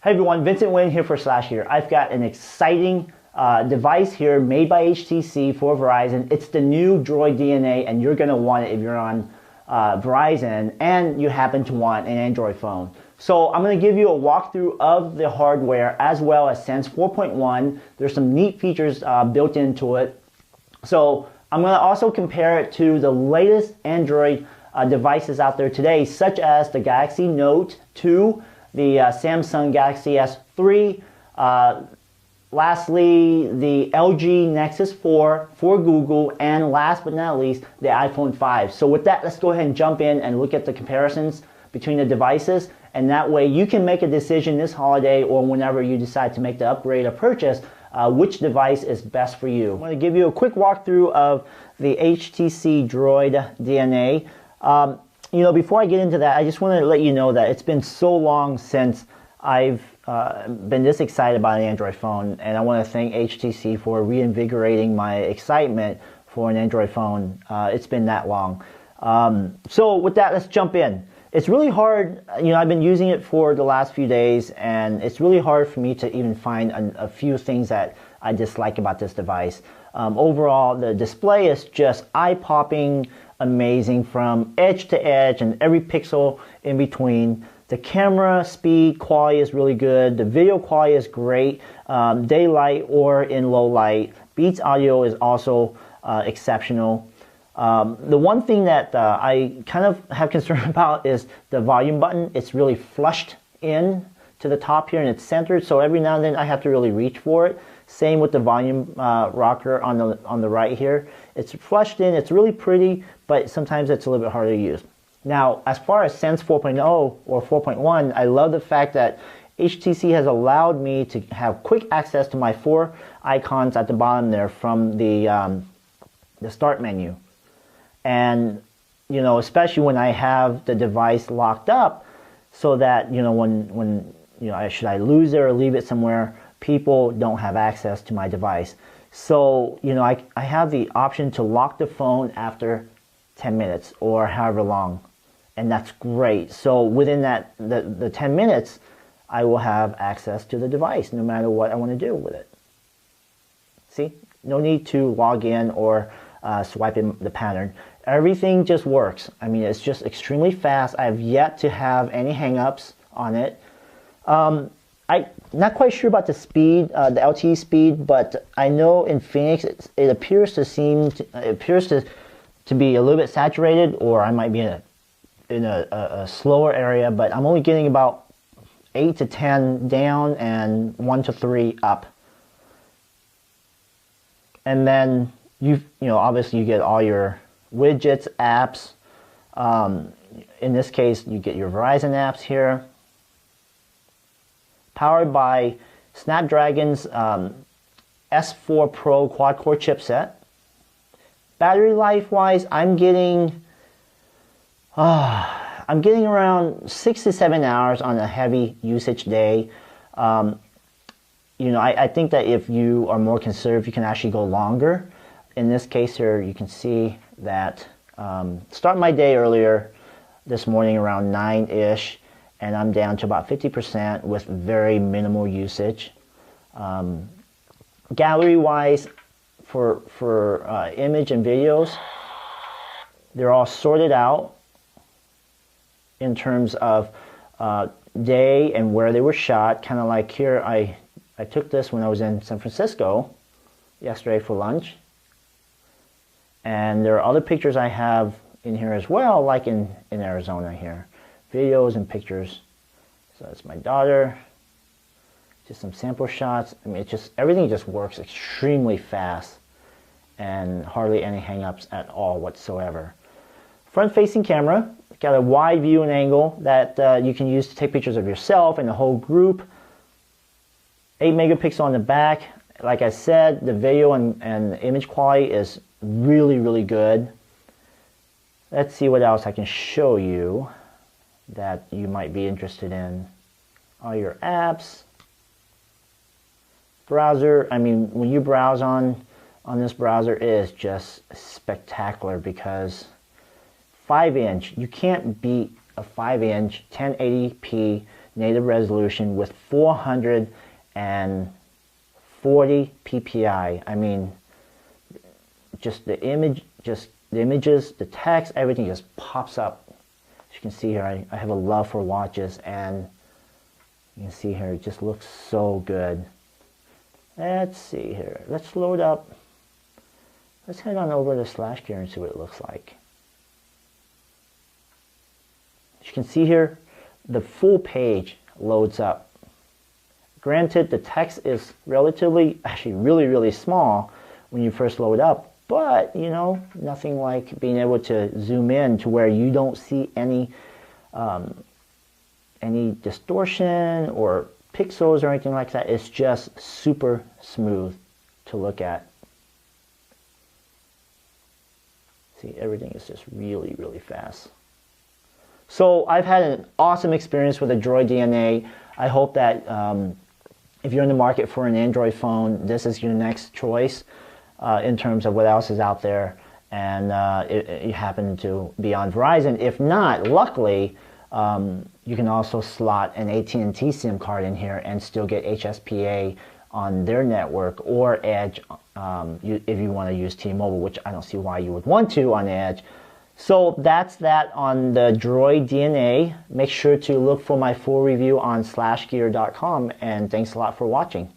Hey everyone, Vincent Nguyen here for Slash here. I've got an exciting device here made by HTC for Verizon. It's the new DROID DNA, and you're going to want it if you're on Verizon and you happen to want an Android phone. So I'm going to give you a walkthrough of the hardware as well as Sense 4.1. There's some neat features built into it. So I'm going to also compare it to the latest Android devices out there today, such as the Galaxy Note 2, the Samsung Galaxy S3, lastly the LG Nexus 4 for Google, and last but not least the iPhone 5. So with that, let's go ahead and jump in and look at the comparisons between the devices, and that way you can make a decision this holiday or whenever you decide to make the upgrade or purchase which device is best for you. I'm going to give you a quick walkthrough of the HTC DROID DNA. You know, before I get into that, I just want to let you know that it's been so long since I've been this excited about an Android phone, and I want to thank HTC for reinvigorating my excitement for an Android phone. It's been that long. So with that, let's jump in. It's really hard, you know, I've been using it for the last few days, and it's really hard for me to even find a few things that I dislike about this device. Overall, the display is just eye-popping, amazing from edge to edge and every pixel in between. The camera speed quality is really good. The video quality is great. Daylight or in low light. Beats audio is also exceptional. The one thing that I kind of have concern about is the volume button. It's really flushed in to the top here and it's centered, so every now and then I have to really reach for it. Same with the volume rocker on the right here. It's flushed in, it's really pretty, but sometimes it's a little bit harder to use. Now, as far as Sense 4.0 or 4.1, I love the fact that HTC has allowed me to have quick access to my 4 icons at the bottom there from the start menu. And, you know, especially when I have the device locked up, so that, you know, when you know, should I lose it or leave it somewhere, people don't have access to my device. So, you know, I have the option to lock the phone after 10 minutes or however long, and that's great. So within that the 10 minutes, I will have access to the device no matter what I want to do with it. See, no need to log in or swipe in the pattern. Everything just works. I mean, it's just extremely fast. I've yet to have any hang-ups on it. I'm not quite sure about the speed, the LTE speed, but I know in Phoenix it appears to be a little bit saturated, or I might be in a slower area, but I'm only getting about 8 to 10 down and 1 to 3 up. And then you know, obviously you get all your widgets, apps. In this case, you get your Verizon apps here. Powered by Snapdragon's S4 Pro quad-core chipset. Battery life-wise, I'm getting around 6 to 7 hours on a heavy usage day. You know, I think that if you are more conservative, you can actually go longer. In this case here, you can see that start my day earlier this morning around 9-ish, and I'm down to about 50% with very minimal usage. Gallery-wise, for image and videos, they're all sorted out in terms of day and where they were shot. Kind of like here, I took this when I was in San Francisco yesterday for lunch. And there are other pictures I have in here as well, like in Arizona here. Videos and pictures. So that's my daughter. Just some sample shots. I mean, everything just works extremely fast and hardly any hang-ups at all whatsoever. Front-facing camera. Got a wide view and angle that you can use to take pictures of yourself and the whole group. 8 megapixel on the back. Like I said, the video and image quality is really, really good. Let's see what else I can show you that you might be interested in. All your apps. Browser, I mean, when you browse on this browser, it is just spectacular because 5-inch, you can't beat a 5-inch 1080p native resolution with 440 ppi. I mean, just the image, just the images, the text, everything just pops up. As you can see here, I have a love for watches, and you can see here, it just looks so good. Let's see here. Let's load up. Let's head on over to SlashGear and see what it looks like. As you can see here, the full page loads up. Granted, the text is relatively, actually really small when you first load up, but you know, nothing like being able to zoom in to where you don't see any distortion or pixels or anything like that. It's just super smooth to look at. See, everything is just really fast. So I've had an awesome experience with the DROID DNA. I hope that if you're in the market for an Android phone, this is your next choice in terms of what else is out there, and you happen to be on Verizon. If not, luckily, you can also slot an AT&T SIM card in here and still get HSPA on their network, or Edge if you want to use T-Mobile, which I don't see why you would want to on Edge. So that's that on the DROID DNA. Make sure to look for my full review on slashgear.com, and thanks a lot for watching.